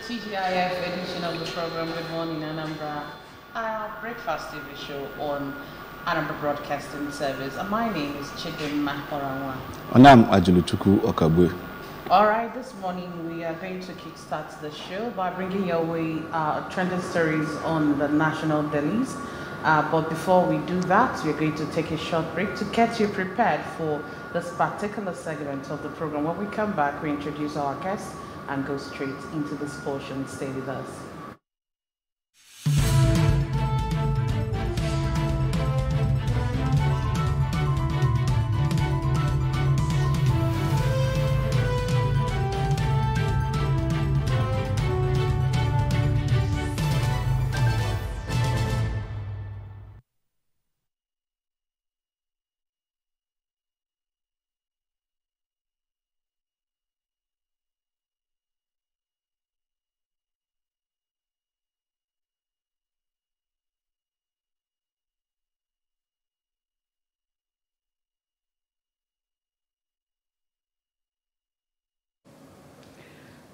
TGIF edition of the program Good Morning Anambra, our breakfast TV show on Anambra Broadcasting Service. And my name is Chidimma Oranwa. Onam Ajulutuku Okabwe. Alright, this morning we are going to kickstart the show by bringing your way trending stories on the national dailies. But before we do that, we're going to take a short break to get you prepared for this particular segment of the program. When we come back, we introduce our guests and go straight into this portion. Stay with us.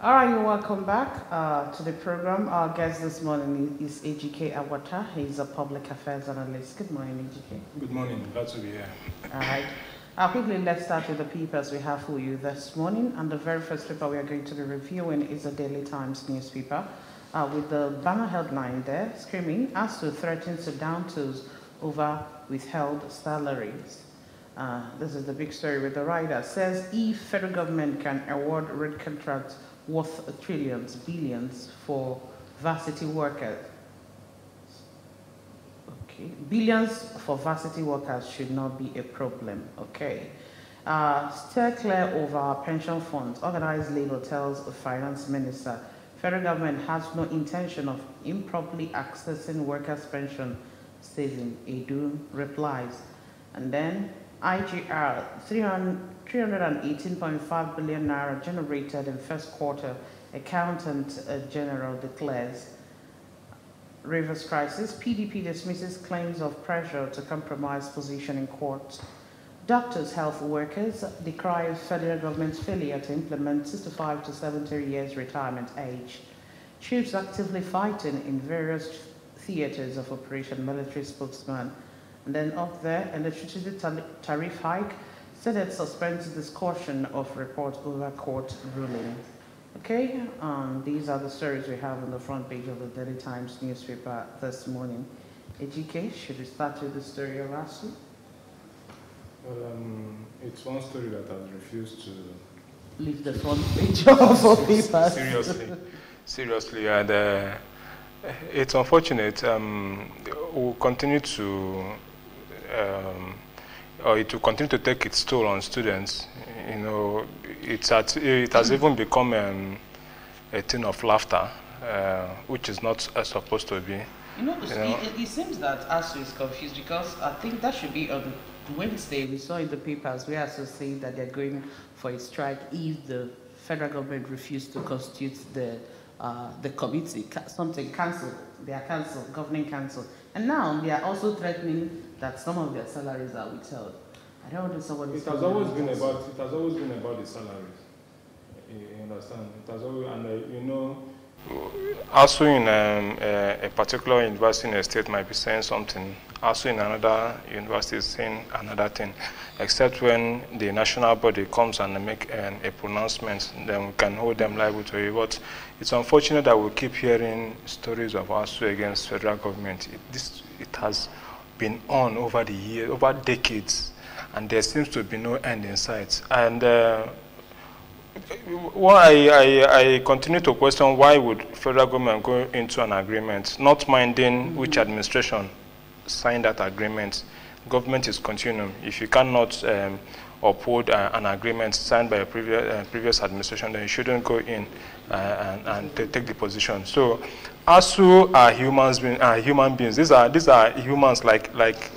All right, you're welcome back to the program. Our guest this morning is Ejike Awata. He's a public affairs analyst. Good morning, Ejike. Good morning. Glad to be here. All right. Quickly, let's start with the papers we have for you this morning. And the very first paper we are going to be reviewing is the Daily Times newspaper with the banner headline there, screaming, ASU threatens to down tools over withheld salaries. This is the big story with the writer. Says if federal government can award red contracts worth trillions, billions for varsity workers. Okay, billions for varsity workers should not be a problem. Okay. Steer clear over our pension funds. Organized labor tells the finance minister. Federal government has no intention of improperly accessing workers' pension saving. Edu replies. And then IGR 318.5 billion naira generated in first quarter, Accountant General declares. Rivers crisis, PDP dismisses claims of pressure to compromise position in court. Doctors, health workers decry federal government's failure to implement 65 to 70 years retirement age. Troops actively fighting in various theaters of operation, military spokesman. And then up there, electricity tariff hike, Senate suspends discussion of report over court ruling. Okay, these are the stories we have on the front page of the Daily Times newspaper this morning. Ejike, should we start with the story of ASU? Well, it's one story that has refused to leave the front page of our papers. Seriously, and it's unfortunate. We'll continue to, or it will continue to take its toll on students. You know, it has even become a thing of laughter, which is not supposed to be. It seems that ASU is confused because I think that should be on Wednesday. We saw in the papers where ASU saying that they're going for a strike if the federal government refused to constitute the committee, something cancelled. They are cancelled, governing council. And now they are also threatening that some of their salaries are withheld. I don't understand what it has always been about. It has always been about the salaries. You understand? It has always, and you know, ASU in a particular university in a state might be saying something. ASU in another university is saying another thing. Except when the national body comes and make a pronouncement, then we can hold them liable to it. But it's unfortunate that we keep hearing stories of ASU against federal government. It has been on over the years, over decades. And there seems to be no end in sight. And I continue to question why would federal government go into an agreement, not minding which administration signed that agreement. Government is continuum. If you cannot uphold an agreement signed by a previous administration, then you shouldn't go in and take the position. So, ASU are human beings. These are humans like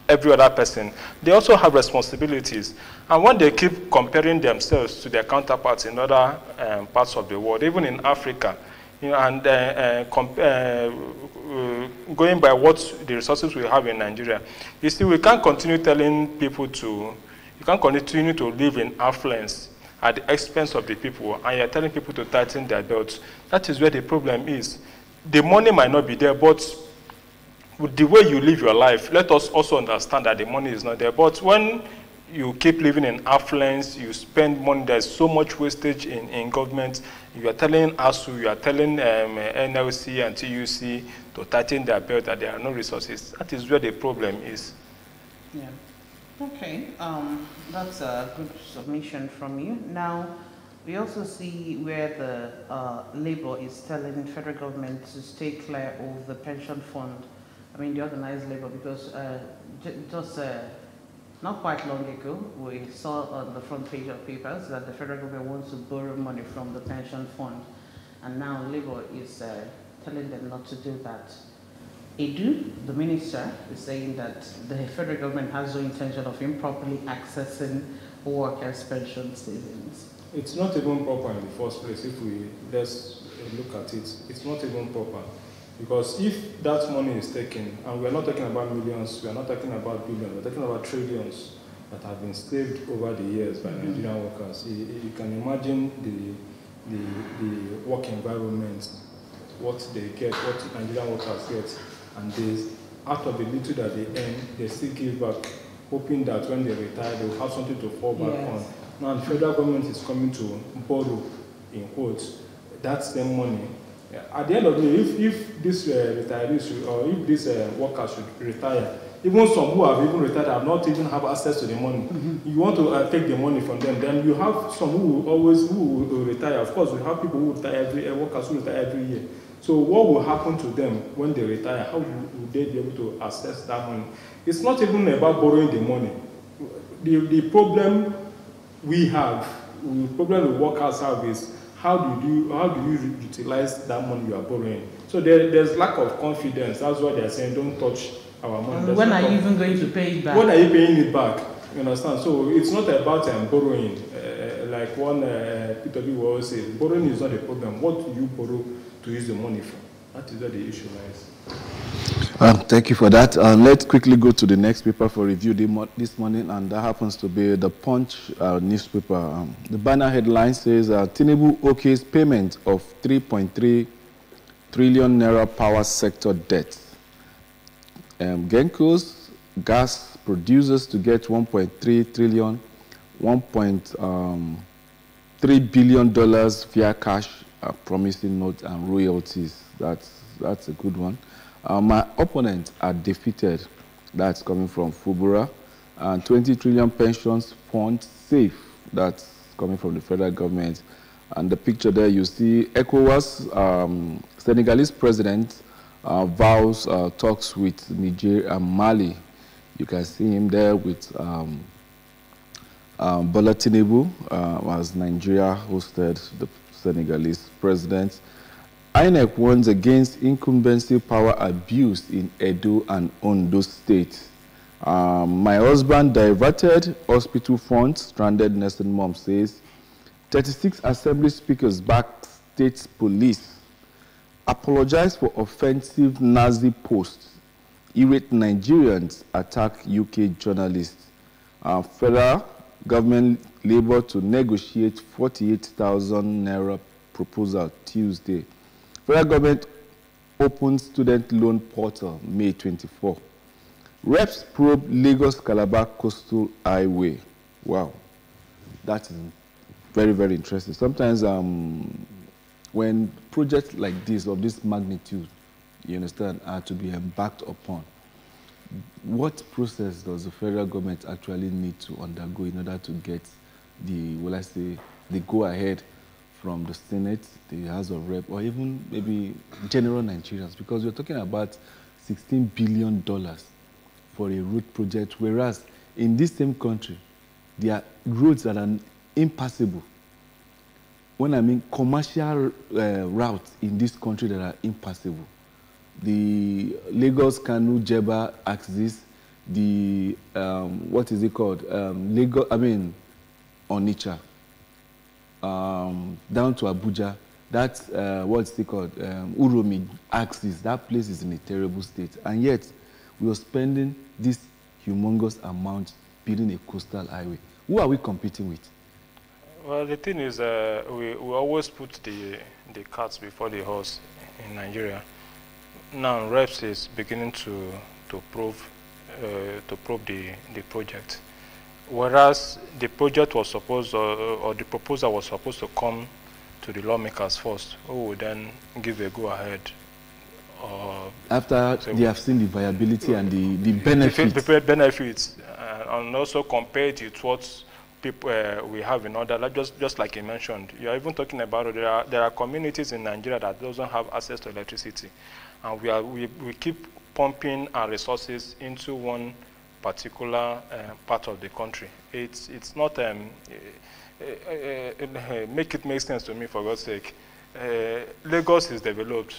every other person. They also have responsibilities. And when they keep comparing themselves to their counterparts in other parts of the world, even in Africa, you know, and going by what the resources we have in Nigeria, you see, we can't continue telling people to, you can't continue to live in affluence at the expense of the people, and you're telling people to tighten their belts. That is where the problem is. The money might not be there, but with the way you live your life, let us also understand that the money is not there. But when you keep living in affluence, you spend money, there's so much wastage in government, you are telling ASU, you are telling NLC and TUC to tighten their belt, that there are no resources. That is where the problem is. Yeah. Okay, that's a good submission from you. Now, we also see where the Labour is telling the federal government to stay clear of the pension fund. I mean, the organized Labour, because just not quite long ago, we saw on the front page of papers that the federal government wants to borrow money from the pension fund, and now Labour is telling them not to do that. Edu, the minister, is saying that the federal government has no intention of improperly accessing workers' pension savings. It's not even proper in the first place. If we let's look at it, it's not even proper. Because if that money is taken, and we're not talking about millions, we're not talking about billions, we're talking about trillions that have been saved over the years by Nigerian workers. You can imagine the work environment, what they get, what Nigerian workers get, and out of the little that they earn, they still give back, hoping that when they retire, they'll have something to fall back on. Now the federal government is coming to borrow, in quotes, that same money. At the end of the day, if these retirees or if these workers should retire, even some who have even retired have not even have access to the money. You want to take the money from them, then you have some who will retire. Of course, we have people who retire workers who retire every year. So what will happen to them when they retire? How will they be able to access that money? It's not even about borrowing the money. The problem we have, the problem the workers have is how do you utilize that money you are borrowing? So there's lack of confidence. That's why they're saying don't touch our money. When are you even going to pay it back? When are you paying it back? You understand? So it's not about borrowing. Like one Peter B. will always say, borrowing is not a problem. What do you borrow to use the money for? That is where the issue lies. Thank you for that. Let's quickly go to the next paper for review this morning, and that happens to be the Punch newspaper. The banner headline says, Tinubu okays payment of 3.3 trillion naira power sector debt. Genco's gas producers to get 1.3 trillion, $1.3 billion via cash, promising notes and royalties. That's a good one. My opponents are defeated. That's coming from Fubura. And 20 trillion pensions fund safe. That's coming from the federal government. And the picture there, you see ECOWAS, Senegalese president vows talks with Niger and Mali. You can see him there with Bola Tinubu, as Nigeria hosted the Senegalese president. INEC warns against incumbency power abuse in Edo and Ondo State. My husband diverted hospital funds, stranded nursing mom says. 36 assembly speakers back state police. Apologize for offensive Nazi posts. Irate Nigerians attack UK journalists. Federal government Labour to negotiate 48,000 naira proposal Tuesday. Federal government opens student loan portal May 24. Reps probe Lagos Calabar Coastal Highway. Wow, that is very, very interesting. Sometimes when projects like this, of this magnitude, you understand, are to be embarked upon, what process does the federal government actually need to undergo in order to get the, the go-ahead from the Senate, the House of Rep, or even maybe general Nigerians? Because we're talking about $16 billion for a road project, whereas in this same country, there are roads that are impassable. When I mean commercial routes in this country that are impassable. The Lagos-Kanu-Jeba axis, the, what is it called? Onitsha, down to Abuja. That's, what's it called? Uromi axis. That place is in a terrible state. And yet, we are spending this humongous amount building a coastal highway. Who are we competing with? Well, the thing is, we always put the cart before the horse in Nigeria. Now, REPS is beginning to probe the project, whereas the project was supposed, or the proposal was supposed to come to the lawmakers first, who would then give a go-ahead. After they have seen the viability and the benefits. The benefits, and also compare it with what people we have in other, like just like you mentioned. You are even talking about there are communities in Nigeria that doesn't have access to electricity, and we keep pumping our resources into one particular part of the country. It's not make it make sense to me, for God's sake. Lagos is developed,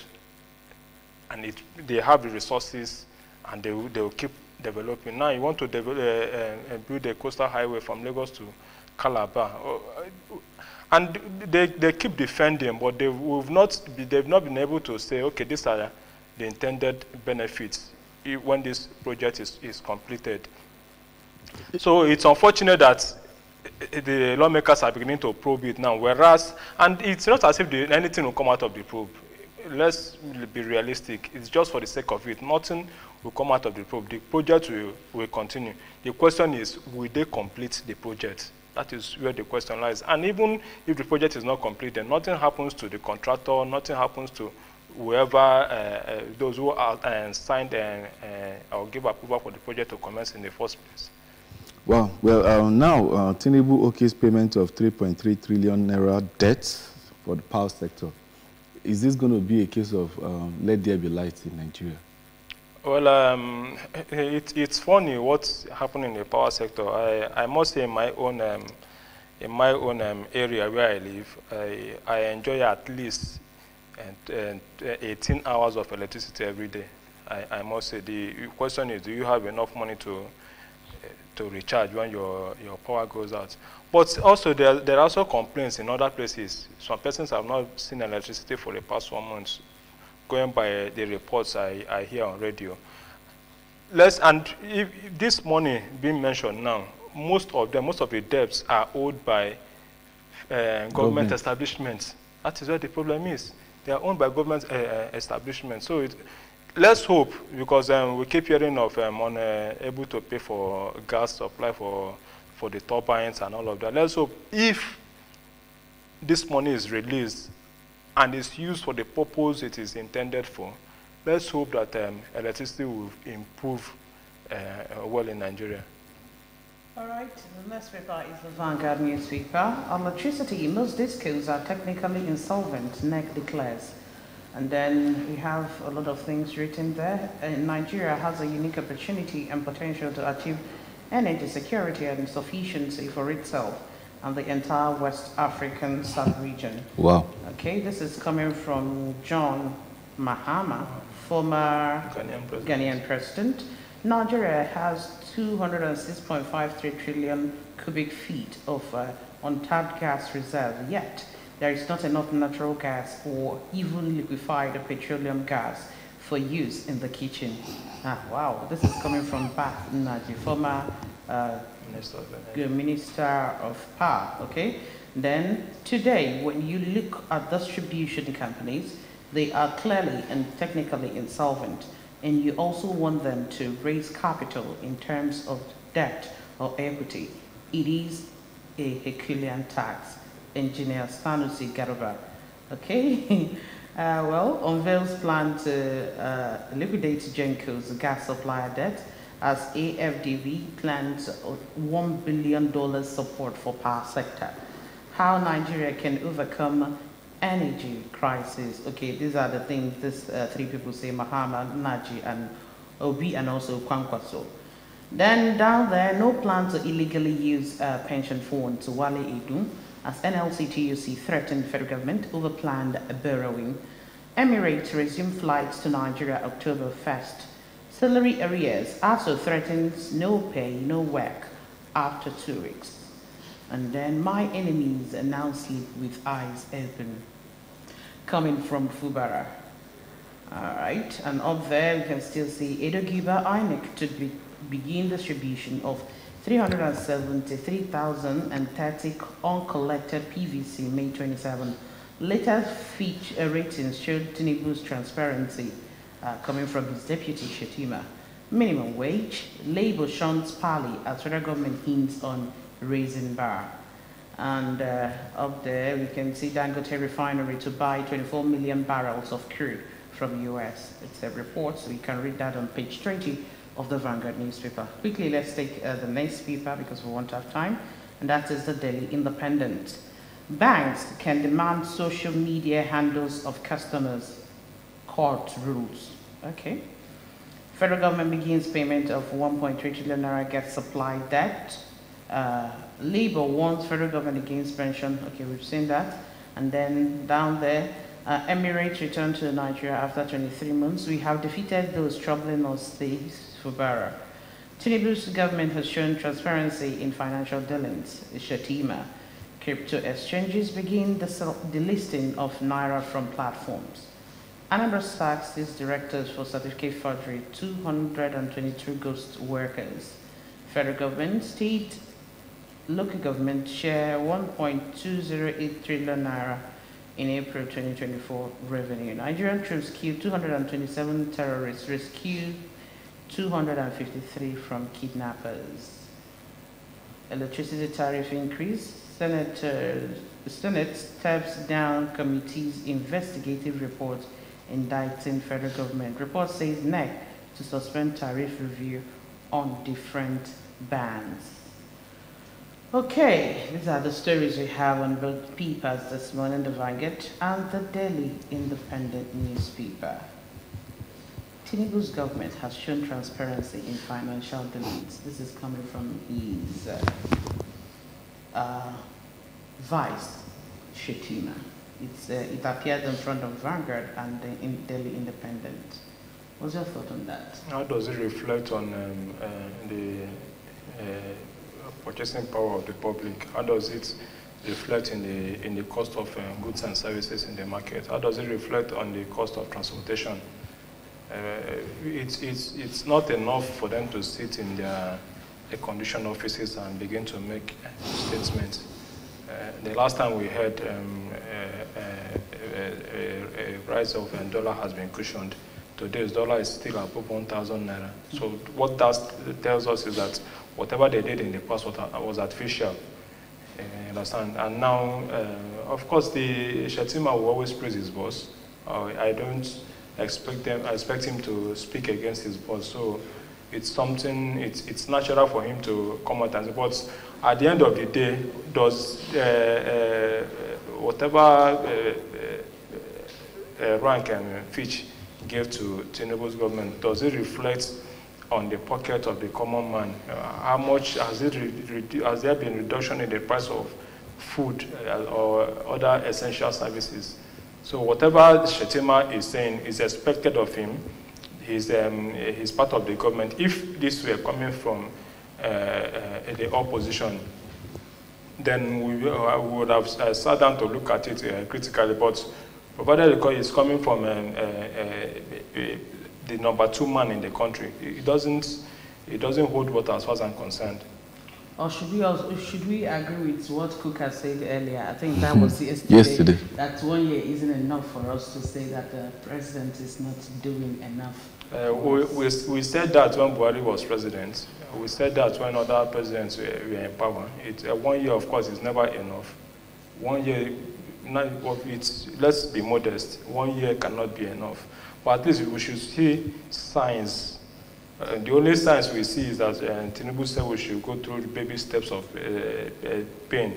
and they have the resources, and they will keep developing. Now you want to build a coastal highway from Lagos to Calabar, and they keep defending, but they've not been able to say, okay, these are the intended benefits when this project is completed. So it's unfortunate that the lawmakers are beginning to probe it now, whereas, and it's not as if anything will come out of the probe. Let's be realistic. It's just for the sake of it. Nothing will come out of the probe. The project will continue. The question is, will they complete the project? That is where the question lies. And even if the project is not completed, nothing happens to the contractor, nothing happens to whoever, those who are signed or give approval for the project to commence in the first place. Well, now Tinubu okay's payment of 3.3 trillion naira debt for the power sector. Is this going to be a case of let there be light in Nigeria? Well, it's funny what's happening in the power sector. I must say, in my own area where I live, I enjoy at least 18 hours of electricity every day. I must say, the question is, do you have enough money to recharge when your power goes out? But also, there are also complaints in other places. Some persons have not seen electricity for the past 1 month, going by the reports I hear on radio. And if this money being mentioned now, most of the debts are owed by government establishments. That is where the problem is. They are owned by government establishments. So let's hope, because we keep hearing of unable to pay for gas supply for the turbines and all of that. Let's hope if this money is released and is used for the purpose it is intended for, let's hope that electricity will improve well in Nigeria. All right, the next paper is the Vanguard newspaper. Electricity, most discos are technically insolvent, NEC declares. And then we have a lot of things written there. Nigeria has a unique opportunity and potential to achieve energy security and sufficiency for itself and the entire West African sub-region. Wow. Okay, this is coming from John Mahama, former Ghanaian president. Nigeria has 206.53 trillion cubic feet of untapped gas reserve, yet there is not enough natural gas or even liquefied petroleum gas for use in the kitchen. Wow, this is coming from Bath Naji, former Minister of Power, okay? Then today, when you look at distribution companies, they are clearly and technically insolvent, and you also want them to raise capital in terms of debt or equity. It is a Herculean tax. Engineer Sanusi Garuba, okay? Well, unveils plan to liquidate Genco's gas supplier debt as AFDB plans $1 billion support for power sector. How Nigeria can overcome energy crisis. Okay, these are the things these three people say, Mahama, Naji, and Obi, and also Kwankwaso. Then down there, no plan to illegally use pension fund to Wale Edun, as NLC-TUC threatened federal government over planned borrowing. Emirates resume flights to Nigeria October 1st. Salary arrears also threatens no pay, no work after 2 weeks. And then my enemies now sleep with eyes open. Coming from Fubara. All right, and up there you can still see Edo Giba INEC to begin distribution of 373,030 uncollected PVC May 27. Latest Fitch ratings showed Tinubu's transparency coming from his deputy Shetima. Minimum wage, Labour shuns Pali as federal government hints on raising bar. And up there we can see Dangote refinery to buy 24 million barrels of crude from US. It's a report, so you can read that on page 20 of the Vanguard newspaper. Quickly, let's take the next paper because we won't have time, and that is the Daily Independent. Banks can demand social media handles of customers. Court rules. Okay. Federal government begins payment of 1.3 trillion naira gas supply debt. Labour warns federal government against pension. Okay, we've seen that. And then down there, Emirates return to Nigeria after 23 months. We have defeated those troubling us, stays for Barra. Tinubu's government has shown transparency in financial dealings. Shetima. Crypto exchanges begin the listing of Naira from platforms. Anambra sacks its directors for certificate forgery, 222 ghost workers. Federal government, state, local government share 1.208 trillion naira in April 2024 revenue. Nigerian troops killed 227 terrorists, rescued 253 from kidnappers. Electricity tariff increase. Senate steps down committee's investigative report indicting federal government. Report says NEC to suspend tariff review on different bans. Okay, these are the stories we have on both papers this morning, the Vanguard and the Daily Independent newspaper. Tinubu's government has shown transparency in financial dealings. This is coming from his vice, Shetima. It appeared in front of Vanguard and the Daily Independent. What's your thought on that? How does it reflect on the purchasing power of the public? How does it reflect in the cost of goods and services in the market? How does it reflect on the cost of transportation? It's not enough for them to sit in their air-conditioned offices and begin to make statements. The last time we heard a rise of dollar has been cushioned. Today's dollar is still above 1,000 naira. So what that tells us is that whatever they did in the past was artificial. Understand? And now, of course, the Shetima will always praise his boss. I don't expect him to speak against his boss. So it's something. It's natural for him to come out and say, but at the end of the day, does whatever rank and Fitch gave to Tinubu's government, does it reflect on the pocket of the common man? How much has there been reduction in the price of food or other essential services? So whatever Shetima is saying is expected of him. He's part of the government. If this were coming from the opposition, then we would have sat down to look at it critically. But provided it's coming from the number 2 man in the country, it doesn't hold water as far as I'm concerned. Or should we agree with what Cook has said earlier? I think that was yesterday. That 1 year isn't enough for us to say that the president is not doing enough. We said that when Buhari was president. We said that when other presidents were in power. 1 year, of course, is never enough. 1 year, let's be modest. 1 year cannot be enough. But at least we should see signs. The only signs we see is that Tinubu said we should go through the baby steps of pain.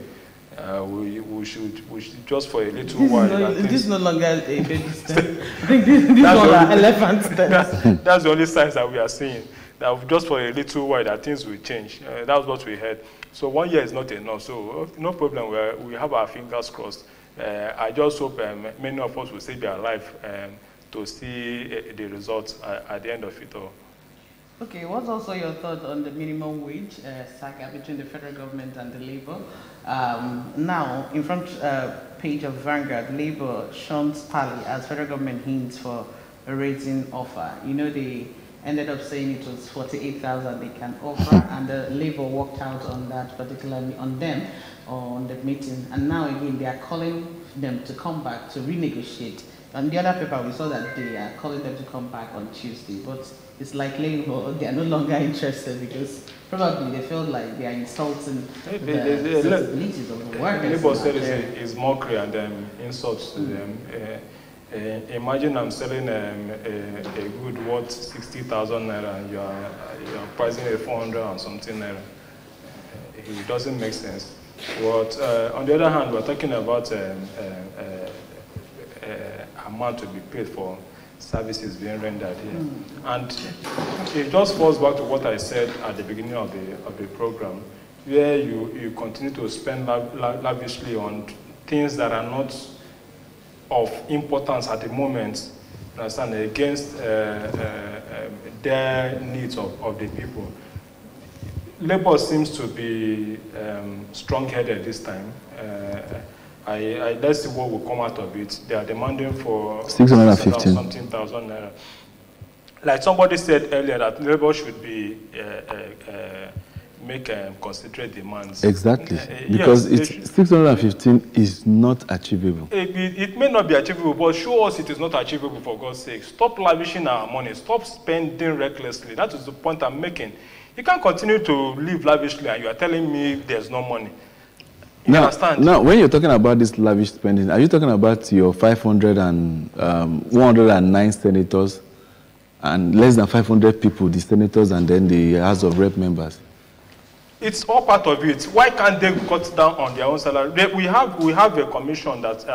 We should just for a little while. This is no longer a baby step. I think these are elephant steps. That's the only signs that we are seeing. That just for a little while that things will change. That's what we heard. So 1 year is not enough. So no problem. We have our fingers crossed. I just hope many of us will still be alive to see the results at the end of it all. Okay, what's also your thought on the minimum wage saga between the federal government and the Labour? Now, in front page of Vanguard, Labour shuns Pali as federal government hints for a raising offer. You know, the ended up saying it was 48,000 they can offer, and the Labour worked out on that, particularly on them, or on the meeting. And now again, they are calling them to come back to renegotiate. On the other paper, we saw that they are calling them to come back on Tuesday, but it's like Labour, they are no longer interested because probably they feel like they are insulting the sensibilities of the workers. Labour said it's mockery and insults to them. Imagine I'm selling a good worth 60,000 naira and you're pricing it 400 and something naira. It doesn't make sense. But on the other hand, we're talking about amount to be paid for services being rendered here. And it just falls back to what I said at the beginning of the program, where you continue to spend lavishly on things that are not of importance at the moment, understand, against their needs of the people. Labour seems to be strong-headed this time. Let's see what will come out of it. They are demanding for 615 something thousand naira. Like somebody said earlier, that Labour should be make considerate demands. Exactly, because yes, 615 is not achievable. It may not be achievable, but show us it is not achievable, for God's sake. Stop lavishing our money. Stop spending recklessly. That is the point I'm making. You can't continue to live lavishly and you are telling me there's no money. You understand? Now, when you're talking about this lavish spending, are you talking about your 109 senators and less than 500 people, the senators and then the House of Rep members? It's all part of it. Why can't they cut down on their own salary? We have a commission that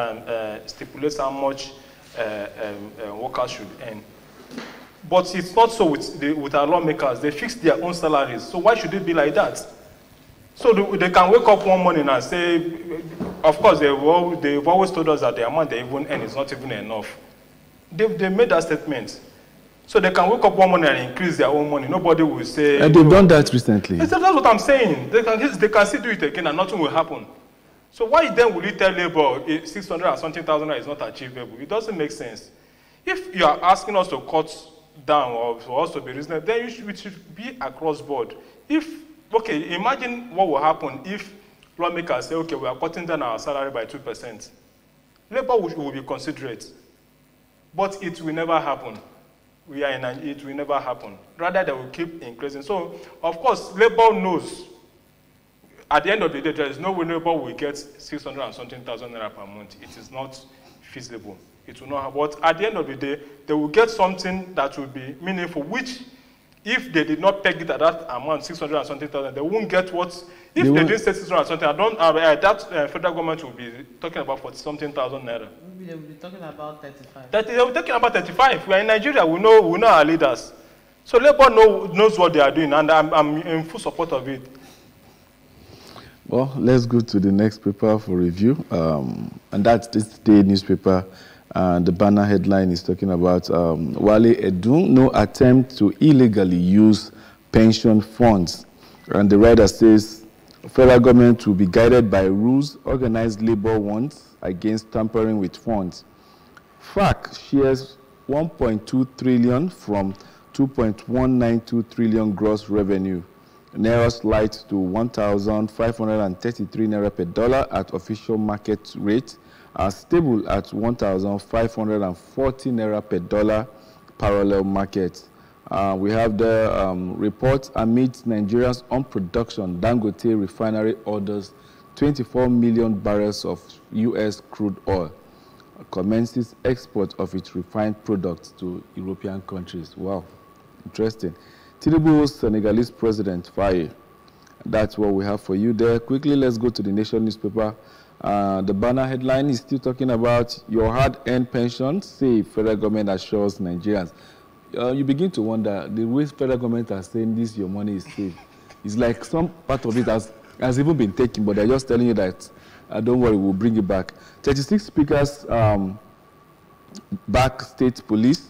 stipulates how much workers should earn. But it's not so with our lawmakers. They fix their own salaries. So why should it be like that? So they can wake up one morning and say, of course, they've always told us that the amount they even earn is not even enough. They made that statement. So they can wake up one morning and increase their own money. Nobody will say... And they've done that recently. That's what I'm saying. They can still do it again and nothing will happen. So why then will you tell Labour 600 and something thousand is not achievable? It doesn't make sense. If you are asking us to cut down or for us to be reasonable, then we should be across board. Okay, imagine what will happen if lawmakers say, okay, we are cutting down our salary by 2%. Labour will be considerate. But it will never happen. It will never happen. Rather, they will keep increasing. So, of course, Labour knows at the end of the day, there is no way Labour will get 600 and something thousand naira per month. It is not feasible. It will not happen. But at the end of the day, they will get something that will be meaningful, which if they did not peg it at that amount, 600 and something thousand, they won't get what, if they didn't say 600 and something, that federal government will be talking about 40 something thousand naira. Maybe they will be talking about 35. They will be talking about 35. We are in Nigeria, we know our leaders. So Labour knows what they are doing, and I'm in full support of it. Well, let's go to the next paper for review, and that's this day newspaper. The banner headline is talking about Wale Edun, no attempt to illegally use pension funds. And the writer says, federal government will be guided by rules organized labor wants against tampering with funds. FAC shares 1.2 trillion from 2.192 trillion gross revenue. Naira slides to 1,533 naira per dollar at official market rate, are stable at 1,540 naira per dollar parallel market. We have the report amidst Nigeria's own production. Dangote refinery orders 24 million barrels of U.S. crude oil, commences export of its refined products to European countries. Wow, interesting. Tinubu's Senegalese president, Faye. That's what we have for you there. Quickly, let's go to the Nation newspaper. The banner headline is still talking about your hard-earned pension, say federal government assures Nigerians. You begin to wonder, the way federal government are saying this, your money is safe. It's like some part of it has even been taken, but they're just telling you that, don't worry, we'll bring it back. 36 speakers back state police.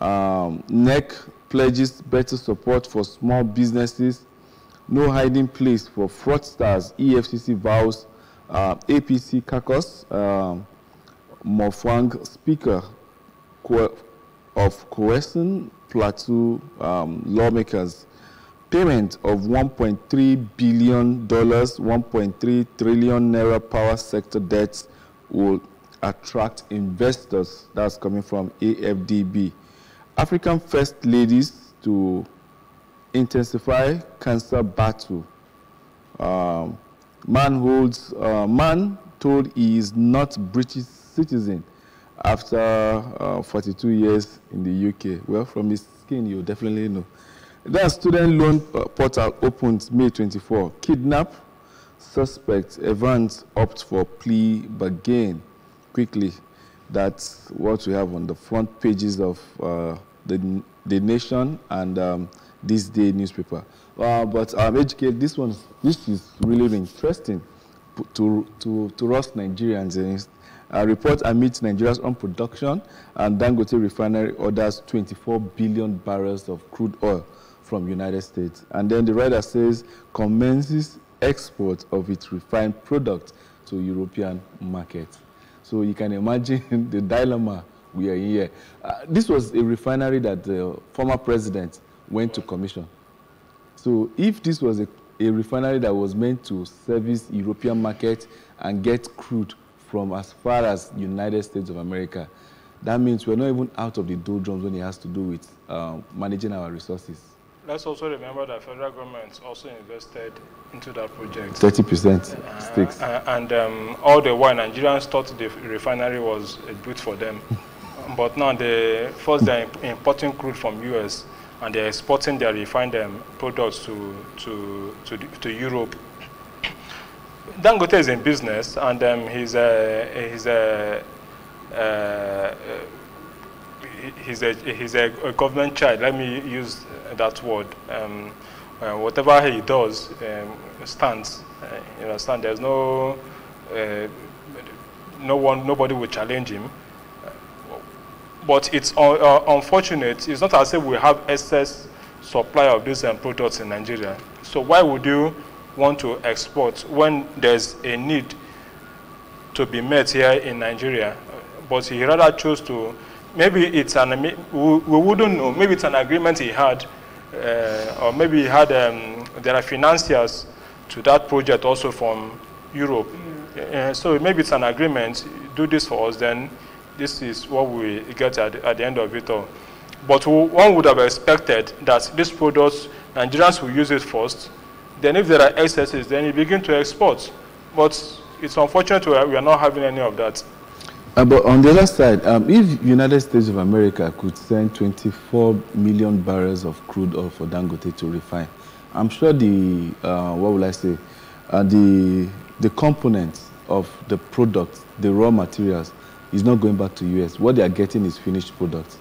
NEC pledges better support for small businesses. No hiding place for fraudsters. EFCC vows APC caucus. Mofwang speaker of coercing Plateau lawmakers. Payment of $1.3 billion, 1.3 trillion naira power sector debts will attract investors. That's coming from AFDB. African First Ladies to intensify cancer battle. Man told he is not British citizen after 42 years in the UK. Well, from his skin, you definitely know. The student loan portal opens May 24. Kidnap suspect Evans opt for plea bargain. Quickly, that's what we have on the front pages of the Nation and This Day newspaper. But HK, this is really interesting to us Nigerians. A report amidst Nigeria's own production, and Dangote refinery orders 24 billion barrels of crude oil from United States. And then the writer says commences export of its refined product to European market. So you can imagine the dilemma we are in here. This was a refinery that the former president went to commission. So if this was a refinery that was meant to service European market and get crude from as far as United States of America, that means we're not even out of the doldrums when it has to do with managing our resources. Let's also remember that federal government also invested into that project. 30% stakes. And all the while Nigerians thought the refinery was built for them. But now they're importing crude from US and they're exporting their refined products to Europe. Dangote is in business, and he's a government child. Let me use that word. Whatever he does stands. You understand? There's nobody will challenge him. But it's unfortunate. It's not as if we have excess supply of these products in Nigeria. So why would you want to export when there's a need to be met here in Nigeria? But he rather chose to. Maybe it's we wouldn't know. Maybe it's an agreement he had, or maybe he had. There are financiers to that project also from Europe. So maybe it's an agreement. Do this for us, then this is what we get at the end of it all. But one would have expected that these products, Nigerians will use it first. Then if there are excesses, then you begin to export. But it's unfortunate we are not having any of that. But on the other side, if United States of America could send 24 million barrels of crude oil for Dangote to refine, I'm sure the, what will I say, the components of the product, the raw materials, is not going back to US. What they are getting is finished products.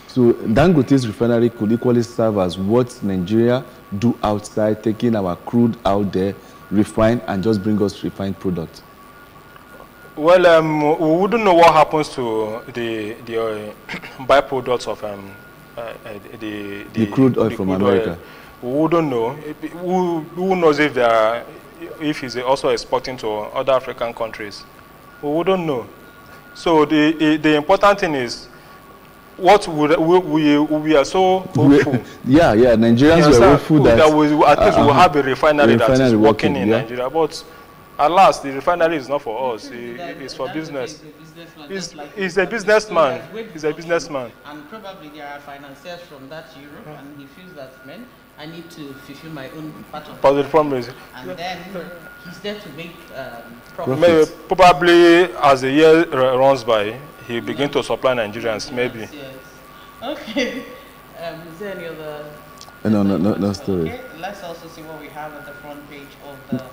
So Dangote's refinery could equally serve as what Nigeria do outside, taking our crude out there, refine, and just bring us refined products. Well, we wouldn't know what happens to the byproducts of the crude oil from America. We wouldn't know. Who knows if he's also exporting to other African countries? We wouldn't know. So the important thing is, what we are so hopeful. Yeah, Nigerians were hopeful that at least we'll have a refinery that is working in Nigeria. But alas, the refinery is not for us. It's for business. He's a businessman. He's a businessman. And probably there are financiers from that Europe, and he feels that, man, I need to fulfill my own part of the promise. And then he's there to make profits. Probably as the year runs by, he'll begin to supply Nigerians, maybe. Yes. Okay. Is there any other? No story. Okay. Let's also see what we have at the front page of the.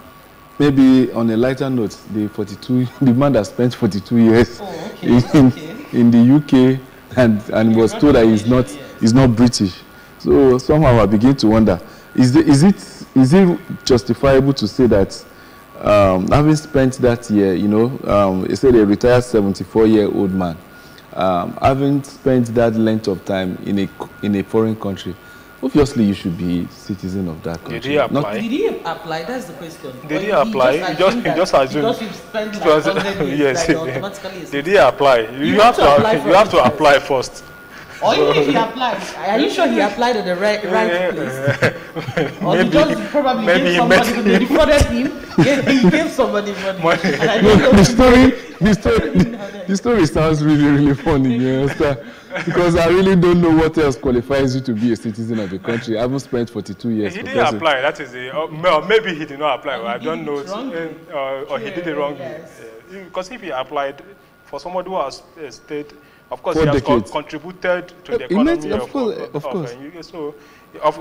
Maybe on a lighter note, the man that spent 42 years in the UK and was told that he's not British. So somehow I begin to wonder, is it justifiable to say that having spent that year, he said a retired 74-year-old man, having spent that length of time in a foreign country, obviously you should be citizen of that country. Did he apply? Did he apply? That's the question. Did he apply? He just assumed. Because you've spent like 100 years, yes. like automatically. Did he apply? You have to apply first. Or even if he applied, are you sure he applied at the right place? Or he just probably gave somebody who defrauded him, he gave somebody money. And I don't know the story sounds really, really funny, you understand? Because I really don't know what else qualifies you to be a citizen of the country. I haven't spent 42 years. He didn't apply, that is it. Maybe he did not apply, I don't know. Or he did it wrongly. Yes. Because if he applied for somebody who has stayed, of course, 4 he has decades. Contributed to the economy of course. So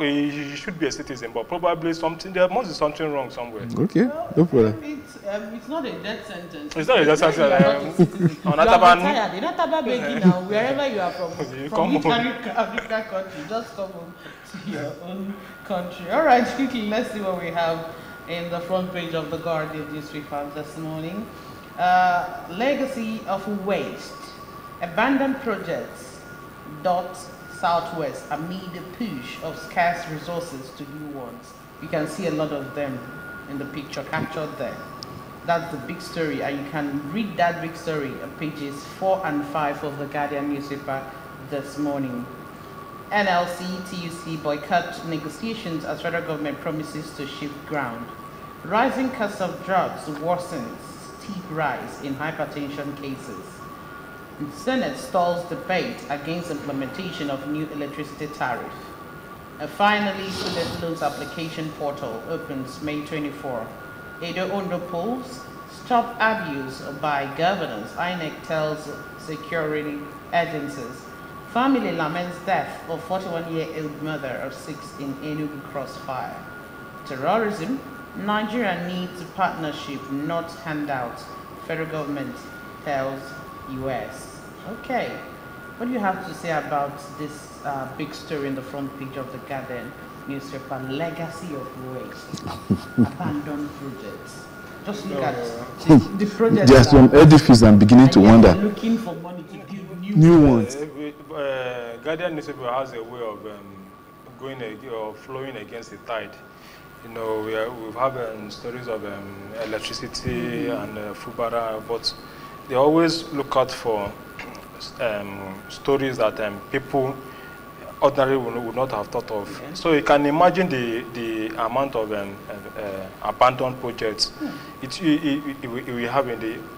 he should be a citizen, but probably there must be something wrong somewhere. Okay, no problem. It's not a death sentence. It's not a death sentence. You are retired. In Ataba begging now, wherever you are from which African country, just come home to your own country. All right, quickly, let's see what we have in the front page of the Guardian newspaper this morning. Legacy of waste. Abandoned projects dot Southwest amid the push of scarce resources to new ones. You can see a lot of them in the picture captured there. That's the big story, and you can read that big story on pages 4 and 5 of the Guardian newspaper this morning. NLC, TUC boycott negotiations as federal government promises to shift ground. Rising cost of drugs worsens steep rise in hypertension cases. Senate stalls debate against implementation of new electricity tariff. And finally, student loans application portal opens May 24. Edo Ondo polls stop abuse by governors. INEC tells security agencies. Family laments death of 41-year-old mother of 6 in Enugu crossfire. Terrorism. Nigeria needs partnership, not handouts. Federal government tells U.S. Okay, what do you have to say about this big story in the front page of the Guardian newspaper? Legacy of waste, abandoned projects. Just look at the projects. There's some edifices I'm beginning to wonder. Looking for money to build new ones. Guardian newspaper has a way of flowing against the tide. You know, we have stories of electricity and Fubara, but they always look out for stories that people ordinarily would not have thought of. Okay. So you can imagine the amount of abandoned projects we have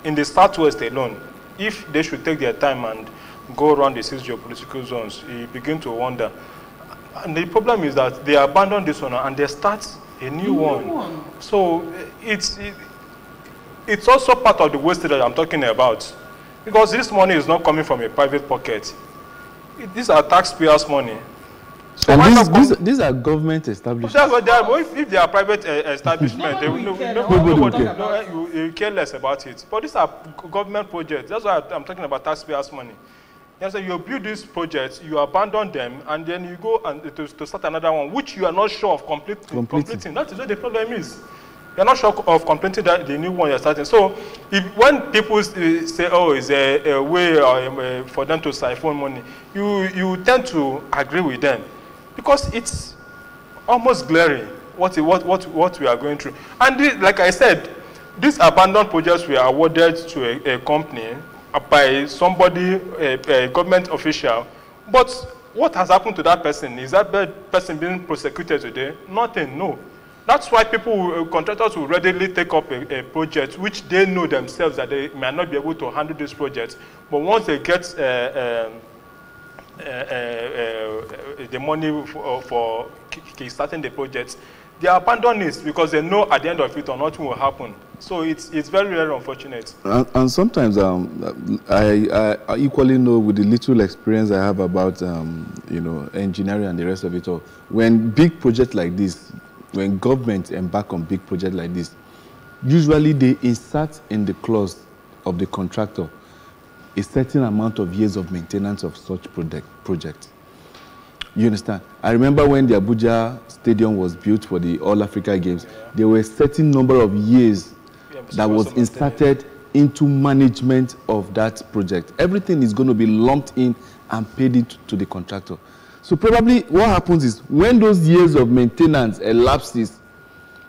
in the Southwest alone. If they should take their time and go around the 6 geopolitical zones, you begin to wonder. And the problem is that they abandon this one and they start a new one. So it's also part of the waste that I'm talking about. Because this money is not coming from a private pocket. These are taxpayers' money. So and these are government establishments. If they are private establishments, you care less about it. But these are government projects. That's why I'm talking about taxpayers' money. So you build these projects, you abandon them, and then you go and to start another one, which you are not sure of completing. That is what the problem is. You're not sure of completing the new one you're starting. So when people say, oh, it's a way for them to siphon money, you tend to agree with them because it's almost glaring what we are going through. And like I said, these abandoned projects were awarded to a company by somebody, a government official. But what has happened to that person? Is that person being prosecuted today? Nothing, no. That's why contractors will readily take up a project which they know themselves that they may not be able to handle this project. But once they get the money for starting the project, they abandon it because they know at the end of it or nothing will happen. So it's very, very unfortunate. And sometimes I equally know with the little experience I have about engineering and the rest of it all. When big projects like this, when governments embark on big projects like this, usually they insert in the clause of the contractor a certain amount of years of maintenance of such project. You understand? I remember when the Abuja Stadium was built for the All Africa Games, there were a certain number of years that was inserted into management of that project. Everything is going to be lumped in and paid into the contractor. So probably what happens is when those years of maintenance elapses,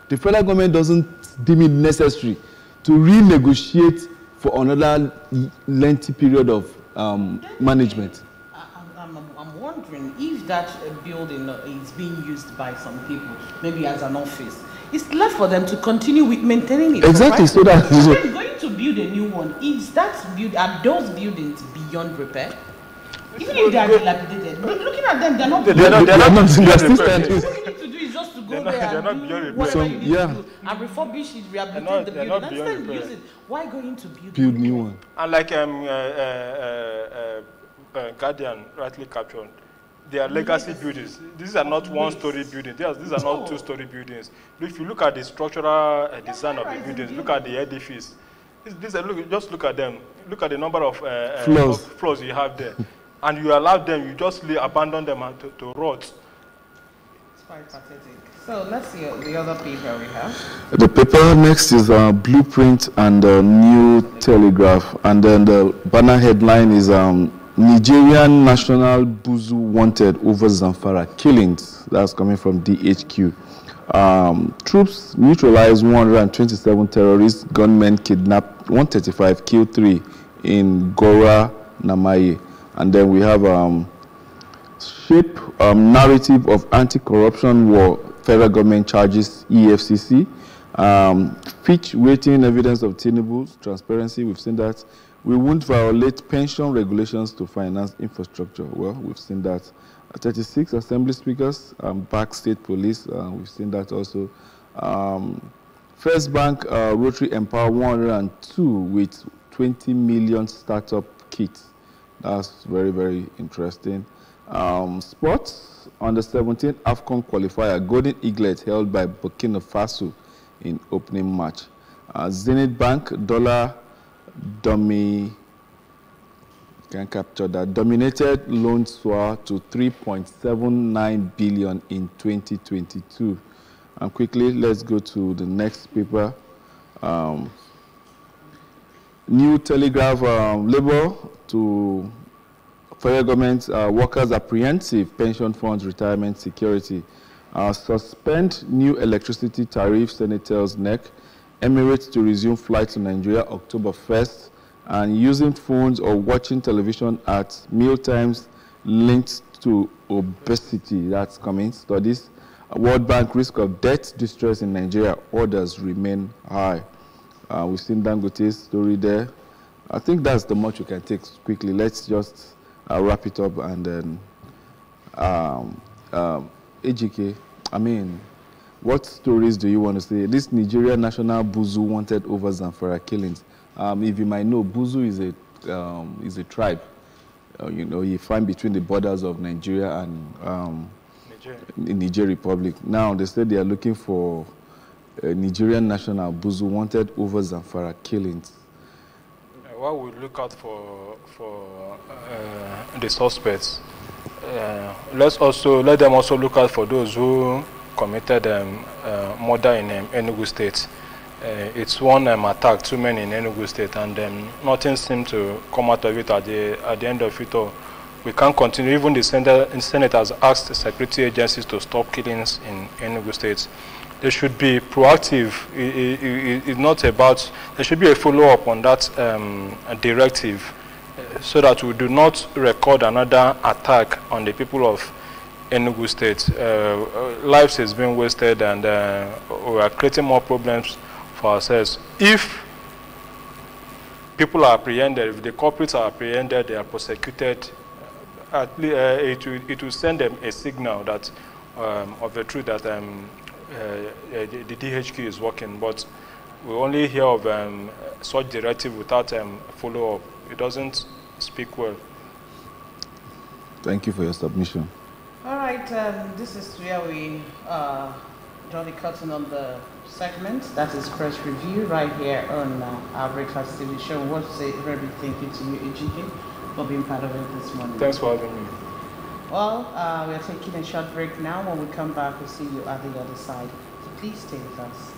the federal government doesn't deem it necessary to renegotiate for another lengthy period of management. I'm I'm wondering if that building is being used by some people, maybe as an office. It's left for them to continue with maintaining it. Exactly, right? so that is they're going to build a new one. Are those buildings beyond repair? Even if they are dilapidated, looking at them, they're not. They're not still standing. All you need to do is just to go there and do beyond whatever repair. you need to do and refurbish it, rehabilitate the they're building, not and beyond then repair. use it. Why going to Build new one. And like Guardian rightly captured, they are legacy buildings. These are not one-story buildings. These are not two-story buildings. If you look at the structural design of the buildings, look at the edifice. Just look at them. Look at the number of floors you have there. And you allow them, you just abandon them to rot. It's quite pathetic. So let's see the other paper we have. The paper next is Blueprint and New Telegraph. And then the banner headline is Nigerian National Buzu Wanted Over Zamfara Killings. That's coming from DHQ. Troops neutralized 127 terrorists, gunmen kidnapped 135, killed 3 in Gora, Namaye. And then we have shape narrative of anti-corruption war, federal government charges EFCC. Fitch waiting evidence of Tinubu's transparency. We've seen that. We won't violate pension regulations to finance infrastructure. Well, we've seen that. 36 assembly speakers, back state police. We've seen that also. First Bank Rotary Empower 102 with 20 million startup kits. That's very, very interesting. Sports, under 17 AFCON qualifier, Golden Eaglet held by Burkina Faso in opening match. Zenith Bank, dollar dominated loan soar to 3.79 billion in 2022. And quickly, let's go to the next paper. New Telegraph, labor to federal government workers apprehensive pension funds retirement security. Suspend new electricity tariff, Senate tells NEC. Emirates to resume flights to Nigeria October 1st. And using phones or watching television at meal times linked to obesity. That's coming. Studies. World Bank risk of debt distress in Nigeria. Orders remain high. We've seen Dangote's story there. I think that's the much we can take quickly. Let's just wrap it up and then AGK, I mean, what stories do you want to say? This Nigeria National Buzu Wanted Over Zamfara Killings. If you might know, Buzu is a tribe. You know, you find between the borders of Nigeria and Niger Republic. Now they said they are looking for Nigerian national Buzu Wanted Over Zamfara Killings. What we look out for the suspects. Let them also look out for those who committed murder in Enugu State. It's one attack, too many in Enugu State, and nothing seemed to come out of it at the end of it all. We can't continue. Even the Senate has asked the security agencies to stop killings in Enugu State. They should be proactive. It's not about, there should be a follow-up on that directive so that we do not record another attack on the people of Enugu State. Lives is being wasted, and we are creating more problems for ourselves. If people are apprehended, if the culprits are apprehended, they are prosecuted, at least, it will send them a signal that of the truth that the DHQ is working. But we only hear of such directive without follow-up. It doesn't speak well. Thank you for your submission. All right, this is where we draw the curtain on the segment. That is press review right here on our Breakfast TV show. We want to say a very big thank you to you, AGK, for being part of it this morning. Thanks for having me. Well, we are taking a short break now. When we come back, we'll see you at the other side. So please stay with us.